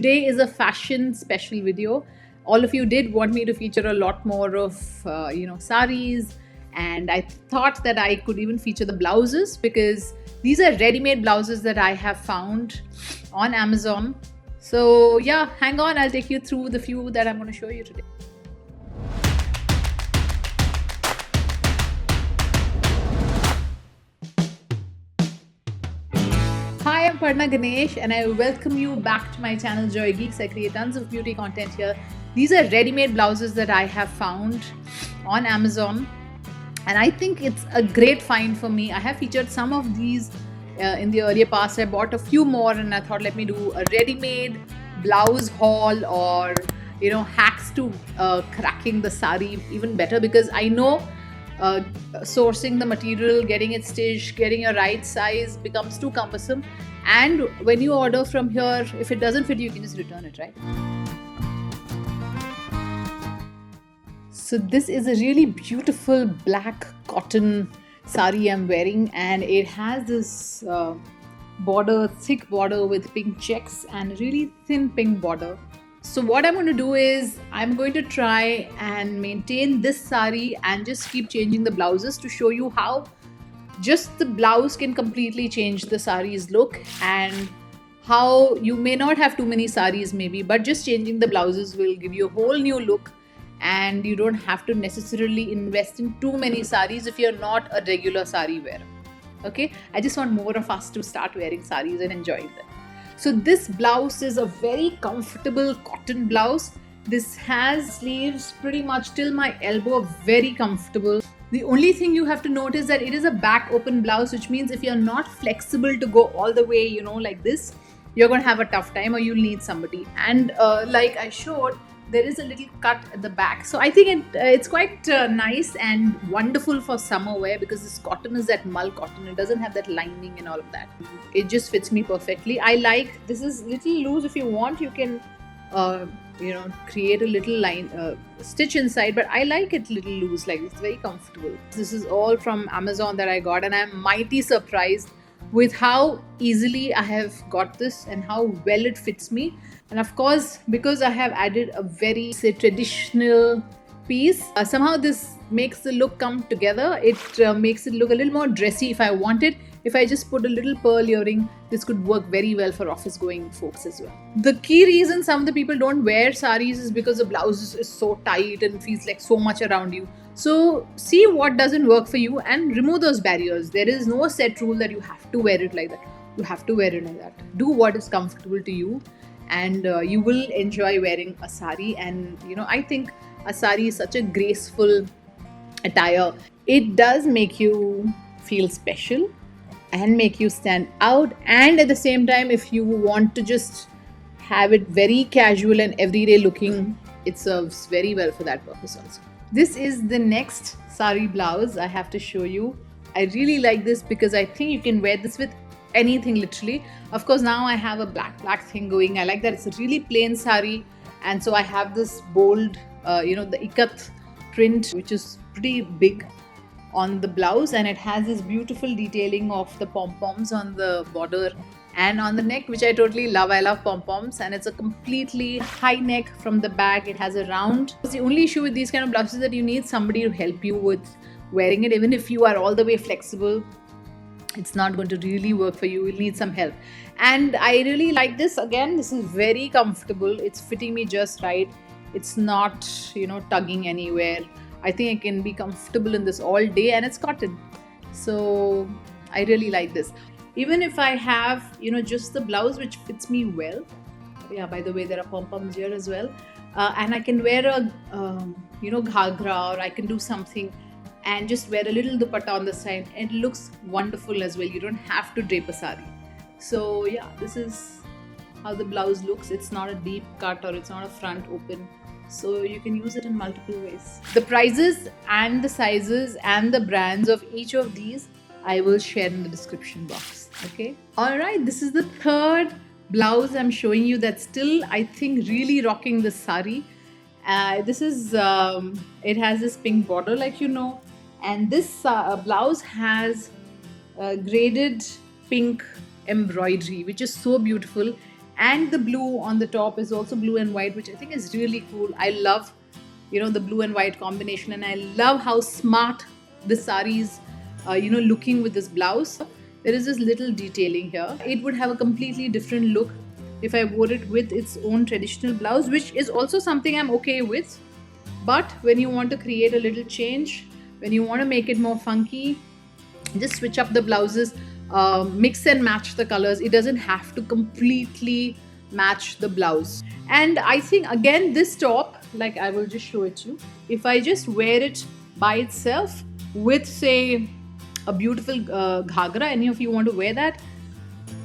today is a fashion special video. All of you did want me to feature a lot more of saris, and I thought that I could even feature the blouses because these are ready-made blouses that I have found on Amazon. So yeah, hang on, I'll take you through the few that I'm going to show you today. Hi, I'm Parna Ganesh and I welcome you back to my channel Joy Geeks. I create tons of beauty content here. These are ready-made blouses that I have found on Amazon and I think it's a great find for me. I have featured some of these in the earlier past. I bought a few more and I thought let me do a ready-made blouse haul or hacks to cracking the sari even better, because I know sourcing the material, getting it stitched, getting a right size becomes too cumbersome, and when you order from here, if it doesn't fit you can just return it, right? So this is a really beautiful black cotton sari I'm wearing, and it has this border, thick border with pink checks and really thin pink border. So what I'm going to do is I'm going to try and maintain this sari and just keep changing the blouses to show you how just the blouse can completely change the sari's look, and how you may not have too many saris maybe, but just changing the blouses will give you a whole new look, and you don't have to necessarily invest in too many saris if you're not a regular sari wearer. Okay, I just want more of us to start wearing saris and enjoying them. So this blouse is a very comfortable cotton blouse. This has sleeves pretty much till my elbow, very comfortable. The only thing you have to note is that it is a back open blouse, which means if you're not flexible to go all the way, like this, you're going to have a tough time or you'll need somebody. And like I showed, there is a little cut at the back. So I think it's quite nice and wonderful for summer wear, because this cotton is that mull cotton. It doesn't have that lining and all of that. It just fits me perfectly. I like, this is little loose. If you want, you can create a little line stitch inside, but I like it little loose, like it's very comfortable. This is all from Amazon that I got, and I'm mighty surprised with how easily I have got this and how well it fits me. And of course, because I have added a very traditional piece, somehow this makes the look come together. It makes it look a little more dressy if I want it. If I just put a little pearl earring, this could work very well for office going folks as well. The key reason some of the people don't wear saris is because the blouse is so tight and feels like so much around you. So see what doesn't work for you and remove those barriers. There is no set rule that you have to wear it like that. You have to wear it like that. Do what is comfortable to you, and you will enjoy wearing a sari. And I think a sari is such a graceful attire. It does make you feel special and make you stand out, and at the same time, if you want to just have it very casual and everyday looking, it serves very well for that purpose also. This is the next sari blouse I have to show you. I really like this because I think you can wear this with anything literally. Of course, now I have a black thing going. I like that it's a really plain sari, and so I have this bold the ikat print, which is pretty big on the blouse, and it has this beautiful detailing of the pom-poms on the border and on the neck, which I totally love. I love pom-poms, and it's a completely high neck from the back. It has a round. The only issue with these kind of blouses is that you need somebody to help you with wearing it. Even if you are all the way flexible, it's not going to really work for you. You'll need some help. And I really like this. Again, this is very comfortable. It's fitting me just right. It's not tugging anywhere. I think I can be comfortable in this all day, and it's cotton. So I really like this. Even if I have just the blouse, which fits me well. Yeah, by the way, there are pom-poms here as well. And I can wear a ghagra, or I can do something and just wear a little dupatta on the side, and it looks wonderful as well. You don't have to drape a sari. So yeah, this is how the blouse looks. It's not a deep cut, or it's not a front open. So you can use it in multiple ways. The prices and the sizes and the brands of each of these I will share in the description box. Okay. Alright, this is the third blouse I'm showing you that's still, I think, really rocking the sari. This is, it has this pink border, like and this blouse has graded pink embroidery, which is so beautiful. and the blue on the top is also blue and white, which I think is really cool. I love, the blue and white combination, and I love how smart this sari is, looking with this blouse. There is this little detailing here. It would have a completely different look if I wore it with its own traditional blouse, which is also something I'm okay with. But when you want to create a little change, when you want to make it more funky, just switch up the blouses, mix and match the colors. It doesn't have to completely match the blouse. And I think again, this top, like I will just show it to you, if I just wear it by itself with, say, a beautiful ghagra, any of you want to wear that,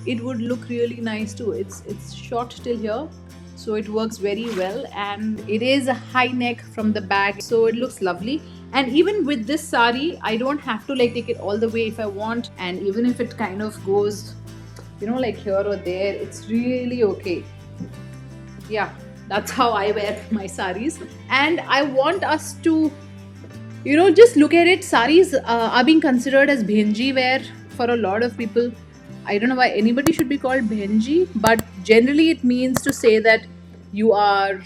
it would look really nice too. It's short till here, so it works very well, and it is a high neck from the back, so it looks lovely. And even with this sari, I don't have to like take it all the way if I want, and even if it kind of goes, like here or there, it's really okay. Yeah, that's how I wear my saris. And I want us to, just look at it. Saris are being considered as bhenji wear for a lot of people. I don't know why anybody should be called bhenji, but generally it means to say that you are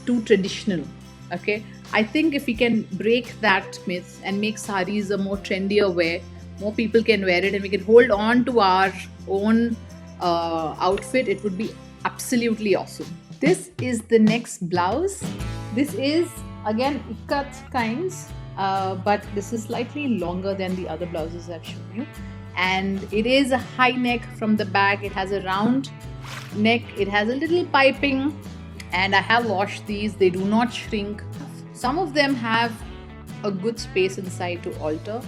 too traditional. Okay, I think if we can break that myth and make saris a more trendier wear, more people can wear it, and we can hold on to our own outfit, it would be absolutely awesome. This is the next blouse. This is again ikat kinds, but this is slightly longer than the other blouses I've shown you. And it is a high neck from the back. It has a round neck, it has a little piping, and I have washed these. They do not shrink. Some of them have a good space inside to alter.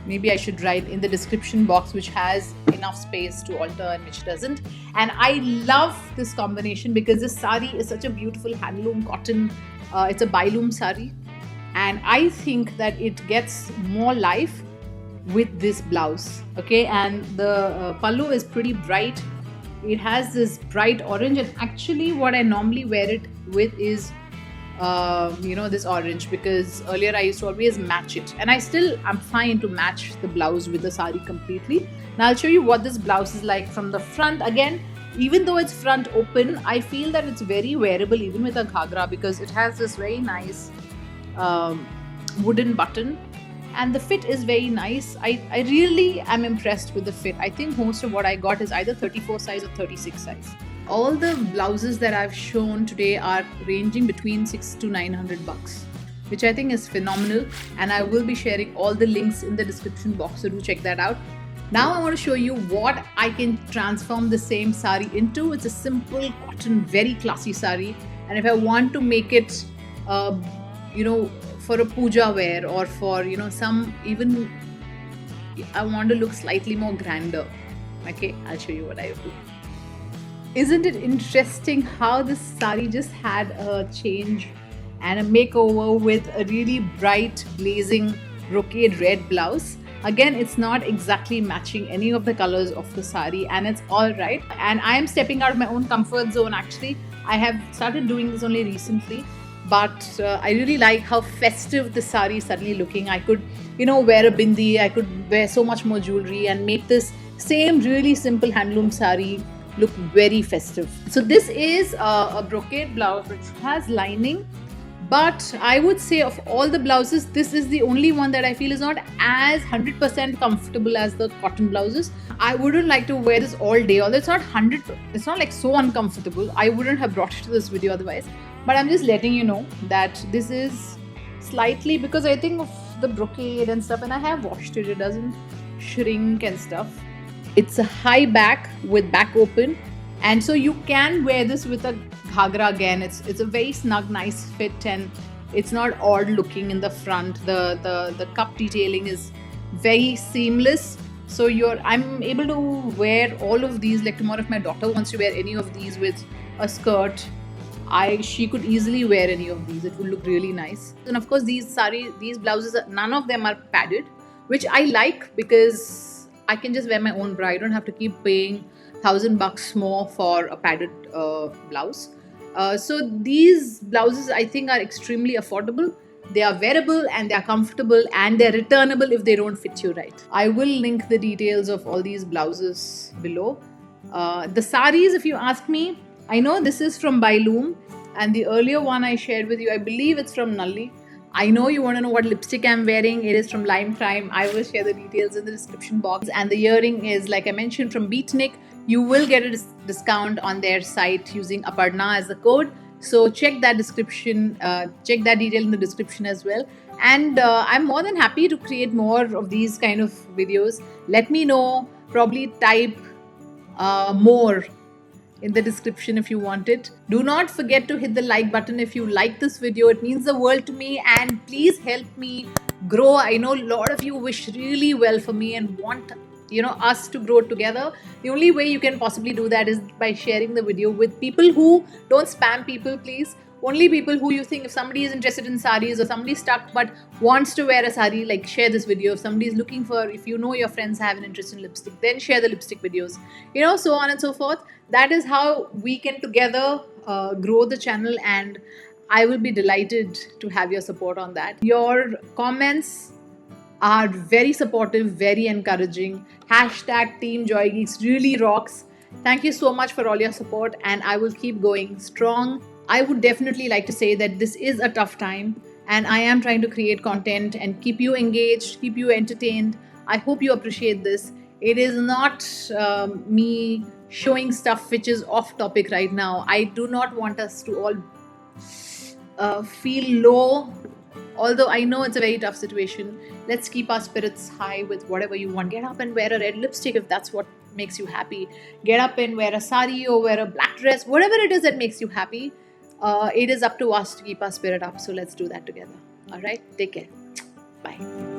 Maybe I should write in the description box which has enough space to alter and which doesn't. And I love this combination because this sari is such a beautiful handloom cotton. It's a biloom sari, and I think that it gets more life with this blouse. Okay, and the pallu is pretty bright. It has this bright orange, and actually what I normally wear it with is this orange, because earlier I used to always match it, and I'm fine to match the blouse with the sari completely. Now I'll show you what this blouse is like from the front. Again, even though it's front open, I feel that it's very wearable even with a ghagra, because it has this very nice wooden button, and the fit is very nice. I really am impressed with the fit. I think most of what I got is either 34 size or 36 size. All the blouses that I've shown today are ranging between 600 to 900 bucks, which I think is phenomenal, and I will be sharing all the links in the description box, so do check that out. Now I want to show you what I can transform the same sari into. It's a simple cotton, very classy sari, and if I want to make it for a puja wear, or for some, even I want to look slightly more grander. Okay, I'll show you what I do. Isn't it interesting how this sari just had a change and a makeover with a really bright blazing brocade red blouse? Again, it's not exactly matching any of the colors of the sari, and it's all right. And I am stepping out of my own comfort zone. Actually, I have started doing this only recently, but I really like how festive the sari is suddenly looking. I could wear a bindi, I could wear so much more jewelry and make this same really simple handloom sari look very festive. So this is a brocade blouse which has lining, but I would say of all the blouses, this is the only one that I feel is not as 100% comfortable as the cotton blouses. I wouldn't like to wear this all day, although it's not like so uncomfortable. I wouldn't have brought it to this video otherwise, but I'm just letting you know that this is slightly, because I think of the brocade and stuff, and I have washed it, it doesn't shrink and stuff. It's a high back with back open, and so you can wear this with a ghagra. Again, it's a very snug, nice fit, and it's not odd looking in the front. The cup detailing is very seamless, so I'm able to wear all of these. Like tomorrow, if my daughter wants to wear any of these with a skirt, she could easily wear any of these. It will look really nice. And of course, these blouses, none of them are padded, which I like, because I can just wear my own bra. I don't have to keep paying $1,000 more for a padded blouse. So these blouses, I think, are extremely affordable. They are wearable, and they are comfortable, and they're returnable if they don't fit you right. I will link the details of all these blouses below. The saris, if you ask me, I know this is from Bailoom, and the earlier one I shared with you, I believe it's from Nalli. I know you want to know what lipstick I'm wearing. It is from Lime Crime. I will share the details in the description box. And the earring is, like I mentioned, from Beatnik. You will get a discount on their site using Aparna as the code. So check that description, check that detail in the description as well. And I'm more than happy to create more of these kind of videos. Let me know. Probably type more in the description if you want it. Do not forget to hit the like button if you like this video. It means the world to me, and please help me grow. I know a lot of you wish really well for me and want us to grow together. The only way you can possibly do that is by sharing the video with people who don't spam people, please. Only people who you think, if somebody is interested in saris or somebody stuck but wants to wear a sari, like, share this video. If somebody is looking for, if you know your friends have an interest in lipstick, then share the lipstick videos, so on and so forth. That is how we can together grow the channel, and I will be delighted to have your support on that. Your comments are very supportive, very encouraging. Hashtag Team Joy Geeks really rocks. Thank you so much for all your support, and I will keep going strong. I would definitely like to say that this is a tough time, and I am trying to create content and keep you engaged, keep you entertained. I hope you appreciate this. It is not me showing stuff which is off topic right now. I do not want us to all feel low. Although I know it's a very tough situation, let's keep our spirits high with whatever you want. Get up and wear a red lipstick if that's what makes you happy. Get up and wear a sari or wear a black dress, whatever it is that makes you happy. It is up to us to keep our spirit up. So let's do that together. All right, take care. Bye.